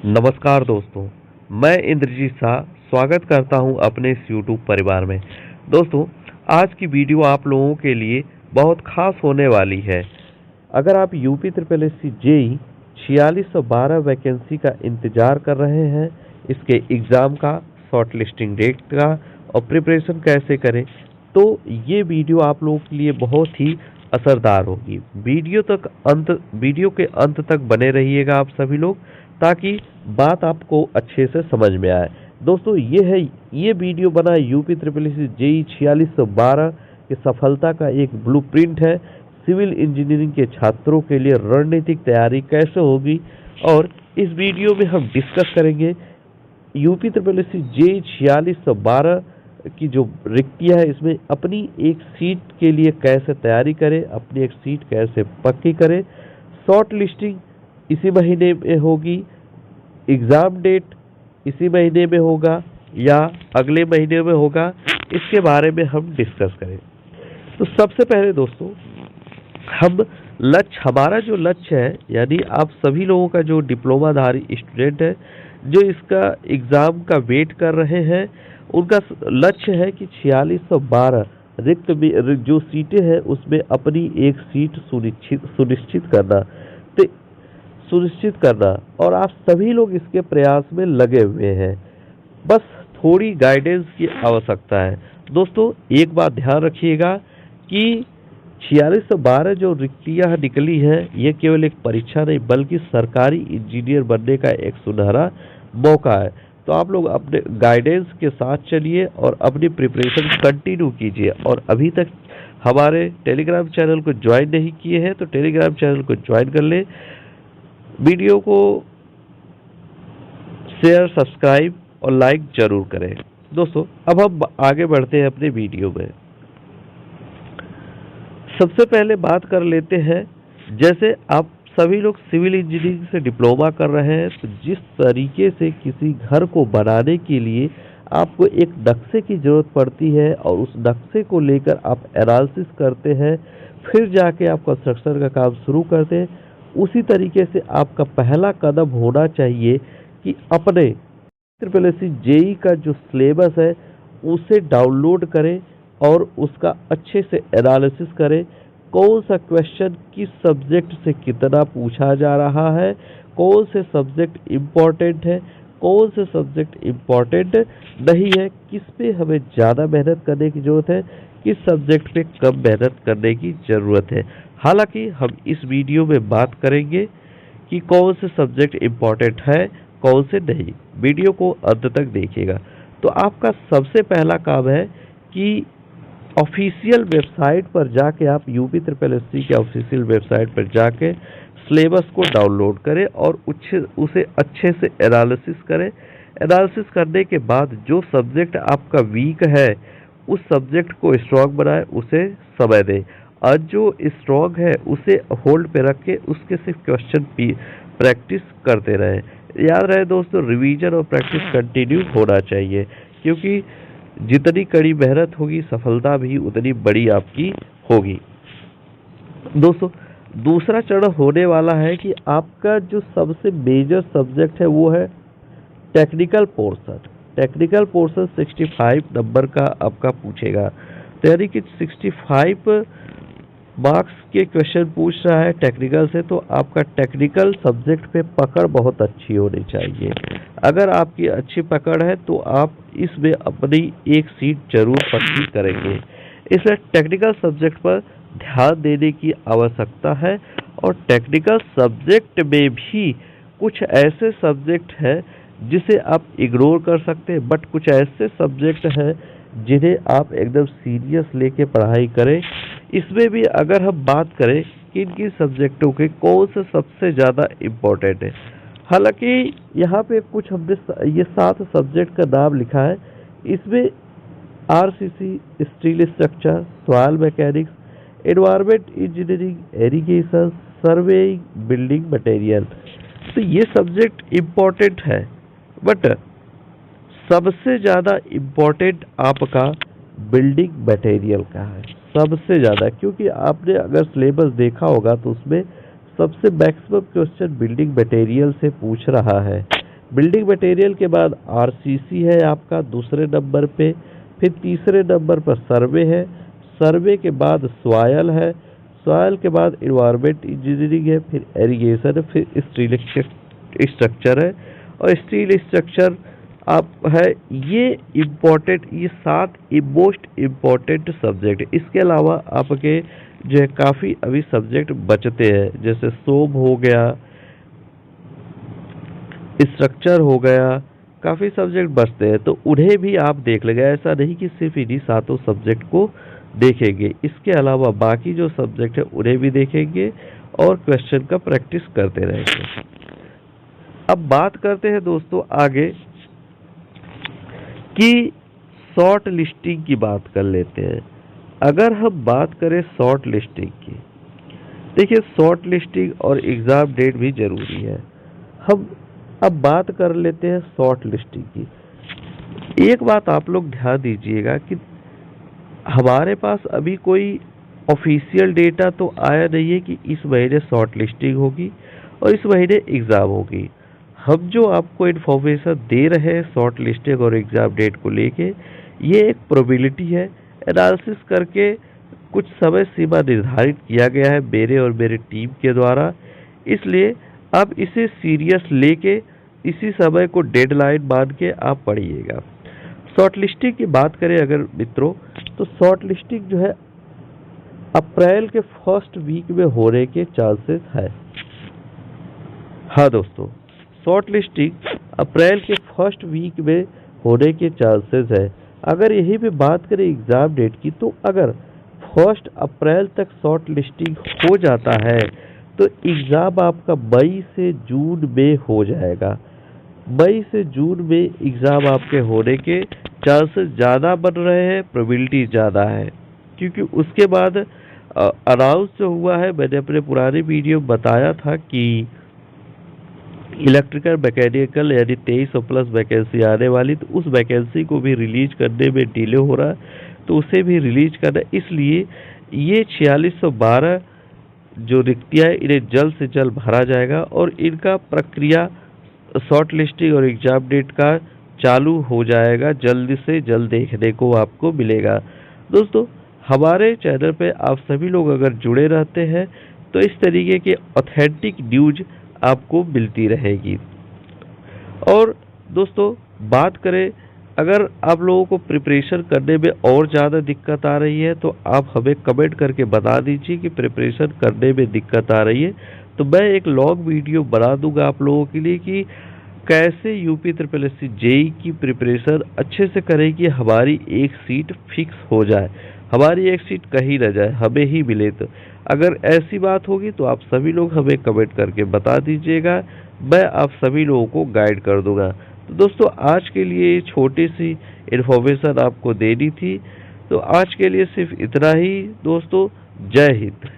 नमस्कार दोस्तों, मैं इंद्रजीत शाह स्वागत करता हूं अपने इस यूट्यूब परिवार में। दोस्तों, आज की वीडियो आप लोगों के लिए बहुत खास होने वाली है। अगर आप UP triple S C JE 4612 vacancy का इंतज़ार कर रहे हैं, इसके एग्ज़ाम का, शॉर्ट लिस्टिंग डेट का और प्रिपरेशन कैसे करें, तो ये वीडियो आप लोगों के लिए बहुत ही असरदार होगी। वीडियो के अंत तक बने रहिएगा आप सभी लोग, ताकि बात आपको अच्छे से समझ में आए। दोस्तों, ये वीडियो बना यूपी ट्रिपल एस जेई 4612 की सफलता का एक ब्लूप्रिंट है। सिविल इंजीनियरिंग के छात्रों के लिए रणनीतिक तैयारी कैसे होगी, और इस वीडियो में हम डिस्कस करेंगे यूपी ट्रिपल एस जेई 4612 की जो रिक्तियाँ है, इसमें अपनी एक सीट के लिए कैसे तैयारी करें, अपनी एक सीट कैसे पक्की करें। शॉर्ट लिस्टिंग इसी महीने में होगी, एग्ज़ाम डेट इसी महीने में होगा या अगले महीने में होगा, इसके बारे में हम डिस्कस करें। तो सबसे पहले दोस्तों, हमारा जो लक्ष्य है, यानी आप सभी लोगों का जो डिप्लोमाधारी स्टूडेंट है, जो इसका एग्ज़ाम का वेट कर रहे हैं, उनका लक्ष्य है कि 4612 रिक्त जो सीटें हैं उसमें अपनी एक सीट सुनिश्चित करना, और आप सभी लोग इसके प्रयास में लगे हुए हैं। बस थोड़ी गाइडेंस की आवश्यकता है। दोस्तों, एक बात ध्यान रखिएगा कि 4612 जो रिक्तियाँ निकली हैं, ये केवल एक परीक्षा नहीं बल्कि सरकारी इंजीनियर बनने का एक सुनहरा मौका है। तो आप लोग अपने गाइडेंस के साथ चलिए और अपनी प्रिपरेशन कंटिन्यू कीजिए। और अभी तक हमारे टेलीग्राम चैनल को ज्वाइन नहीं किए हैं तो टेलीग्राम चैनल को ज्वाइन कर लें। वीडियो को शेयर, सब्सक्राइब और लाइक जरूर करें। दोस्तों, अब हम आगे बढ़ते हैं अपने वीडियो में। सबसे पहले बात कर लेते हैं, जैसे आप सभी लोग सिविल इंजीनियरिंग से डिप्लोमा कर रहे हैं, तो जिस तरीके से किसी घर को बनाने के लिए आपको एक नक्शे की ज़रूरत पड़ती है और उस नक्शे को लेकर आप एनालिसिस करते हैं, फिर जाके आप कंस्ट्रक्शन का काम शुरू करते हैं, उसी तरीके से आपका पहला कदम होना चाहिए कि अपने ट्रिपल एस जेई का जो सिलेबस है उसे डाउनलोड करें और उसका अच्छे से एनालिसिस करें। कौन सा क्वेश्चन किस सब्जेक्ट से कितना पूछा जा रहा है, कौन से सब्जेक्ट इम्पोर्टेंट है, कौन से सब्जेक्ट इम्पोर्टेंट नहीं है, किस पे हमें ज़्यादा मेहनत करने की ज़रूरत है, किस सब्जेक्ट पे कम मेहनत करने की ज़रूरत है। हालांकि हम इस वीडियो में बात करेंगे कि कौन से सब्जेक्ट इम्पोर्टेंट है, कौन से नहीं। वीडियो को अंत तक देखिएगा। तो आपका सबसे पहला काम है कि ऑफिशियल वेबसाइट पर जाके, आप यूपी ट्रिपल एस सी के ऑफिशियल वेबसाइट पर जाके सिलेबस को डाउनलोड करें और उसे अच्छे से एनालिसिस करें। एनालिसिस करने के बाद जो सब्जेक्ट आपका वीक है उस सब्जेक्ट को स्ट्रॉन्ग बनाएं, उसे समय दें, और जो स्ट्रॉन्ग है उसे होल्ड पे रख के उसके सिर्फ क्वेश्चन प्रैक्टिस करते रहें। याद रहे दोस्तों, रिवीजन और प्रैक्टिस कंटिन्यू होना चाहिए, क्योंकि जितनी कड़ी मेहनत होगी सफलता भी उतनी बड़ी आपकी होगी। दोस्तों, दूसरा चरण होने वाला है कि आपका जो सबसे मेजर सब्जेक्ट है वो है technical portion. Technical portion 65 number का आपका पूछेगा, तो यानी कि 65 मार्क्स के क्वेश्चन पूछ रहा है टेक्निकल से, तो आपका टेक्निकल सब्जेक्ट पे पकड़ बहुत अच्छी होनी चाहिए। अगर आपकी अच्छी पकड़ है तो आप इसमें अपनी एक सीट जरूर पक्की करेंगे। इसलिए टेक्निकल सब्जेक्ट पर ध्यान देने की आवश्यकता है। और टेक्निकल सब्जेक्ट में भी कुछ ऐसे सब्जेक्ट हैं जिसे आप इग्नोर कर सकते हैं, बट कुछ ऐसे सब्जेक्ट हैं जिन्हें आप एकदम सीरियस लेके पढ़ाई करें। इसमें भी अगर हम बात करें कि किन सब्जेक्टों के कौन से सबसे ज़्यादा इम्पोर्टेंट है, हालांकि यहाँ पे कुछ हमने ये 7 सब्जेक्ट का नाम लिखा है। इसमें RCC, steel structure, soil mechanics, environment engineering, irrigation, surveying, building material, तो ये सब्जेक्ट इम्पोर्टेंट है। बट सबसे ज़्यादा इम्पोर्टेंट आपका बिल्डिंग मटेरियल का है, सबसे ज़्यादा, क्योंकि आपने अगर सिलेबस देखा होगा तो उसमें सबसे मैक्सिमम क्वेश्चन बिल्डिंग मटेरियल से पूछ रहा है। बिल्डिंग मटेरियल के बाद आरसीसी है आपका दूसरे नंबर पे, फिर तीसरे नंबर पर सर्वे है, सर्वे के बाद सॉयल है, सॉयल के बाद इन्वायरमेंट इंजीनियरिंग है, फिर एरीगेशन है, फिर स्टील स्ट्रक्चर है और स्टील स्ट्रक्चर आप है। ये इम्पोर्टेंट, ये 7 मोस्ट इम्पोर्टेंट सब्जेक्ट है। इसके अलावा आपके जो है काफ़ी अभी सब्जेक्ट बचते हैं, जैसे सोम हो गया, स्ट्रक्चर हो गया, काफ़ी सब्जेक्ट बचते हैं, तो उन्हें भी आप देख लेंगे। ऐसा नहीं कि सिर्फ इन्हीं 7 सब्जेक्ट को देखेंगे, इसके अलावा बाकी जो सब्जेक्ट है उन्हें भी देखेंगे और क्वेश्चन का प्रैक्टिस करते रहेंगे। अब बात करते हैं दोस्तों आगे कि शॉर्ट लिस्टिंग की बात कर लेते हैं। अगर हम बात करें शॉर्ट लिस्टिंग की, देखिए शॉर्ट लिस्टिंग और एग्ज़ाम डेट भी ज़रूरी है। हम अब बात कर लेते हैं शॉर्ट लिस्टिंग की। एक बात आप लोग ध्यान दीजिएगा कि हमारे पास अभी कोई ऑफिशियल डेटा तो आया नहीं है कि इस महीने शॉर्ट लिस्टिंग होगी और इस महीने एग्ज़ाम होगी। हम जो आपको इन्फॉर्मेशन दे रहे हैं शॉर्ट लिस्टिंग और एग्ज़ाम डेट को लेके, ये एक प्रोबेबिलिटी है, एनालिसिस करके कुछ समय सीमा निर्धारित किया गया है मेरे और मेरे टीम के द्वारा। इसलिए आप इसे सीरियस लेके इसी समय को डेडलाइन मान के आप पढ़िएगा। शॉर्ट लिस्टिंग की बात करें अगर मित्रों, तो शॉर्ट लिस्टिंग जो है अप्रैल के फर्स्ट वीक में होने के चांसेस है। हाँ दोस्तों, शॉर्ट लिस्टिंग अप्रैल के फर्स्ट वीक में होने के चांसेस है। अगर यही पे बात करें एग्ज़ाम डेट की, तो अगर 1 अप्रैल तक शॉर्ट लिस्टिंग हो जाता है तो एग्ज़ाम आपका मई से जून में हो जाएगा। मई से जून में एग्ज़ाम आपके होने के चांसेस ज़्यादा बन रहे हैं, प्रोबेबिलिटी ज़्यादा है, क्योंकि उसके बाद अनाउंस जो हुआ है, मैंने अपने पुराने वीडियो में बताया था कि इलेक्ट्रिकल मैकेनिकल यानी 2300+ वैकेंसी आने वाली, तो उस वैकेंसी को भी रिलीज करने में डिले हो रहा है, तो उसे भी रिलीज करना, इसलिए ये 4612 जो रिक्तियाँ हैं इन्हें जल्द से जल्द भरा जाएगा और इनका प्रक्रिया शॉर्ट लिस्टिंग और एग्ज़ाम डेट का चालू हो जाएगा, जल्द से जल्द देखने को आपको मिलेगा। दोस्तों, हमारे चैनल पे आप सभी लोग अगर जुड़े रहते हैं तो इस तरीके के ऑथेंटिक न्यूज आपको मिलती रहेगी। और दोस्तों, बात करें अगर आप लोगों को प्रिपरेशन करने में और ज़्यादा दिक्कत आ रही है तो आप हमें कमेंट करके बता दीजिए कि प्रिपरेशन करने में दिक्कत आ रही है, तो मैं एक लॉन्ग वीडियो बना दूंगा आप लोगों के लिए कि कैसे यूपी SSSC जेई की प्रिपरेशन अच्छे से करें कि हमारी एक सीट फिक्स हो जाए, हमारी एक सीट कहीं न जाए, हमें ही मिले। तो अगर ऐसी बात होगी तो आप सभी लोग हमें कमेंट करके बता दीजिएगा, मैं आप सभी लोगों को गाइड कर दूंगा। तो दोस्तों, आज के लिए छोटी सी इन्फॉर्मेशन आपको देनी थी, तो आज के लिए सिर्फ इतना ही दोस्तों। जय हिंद।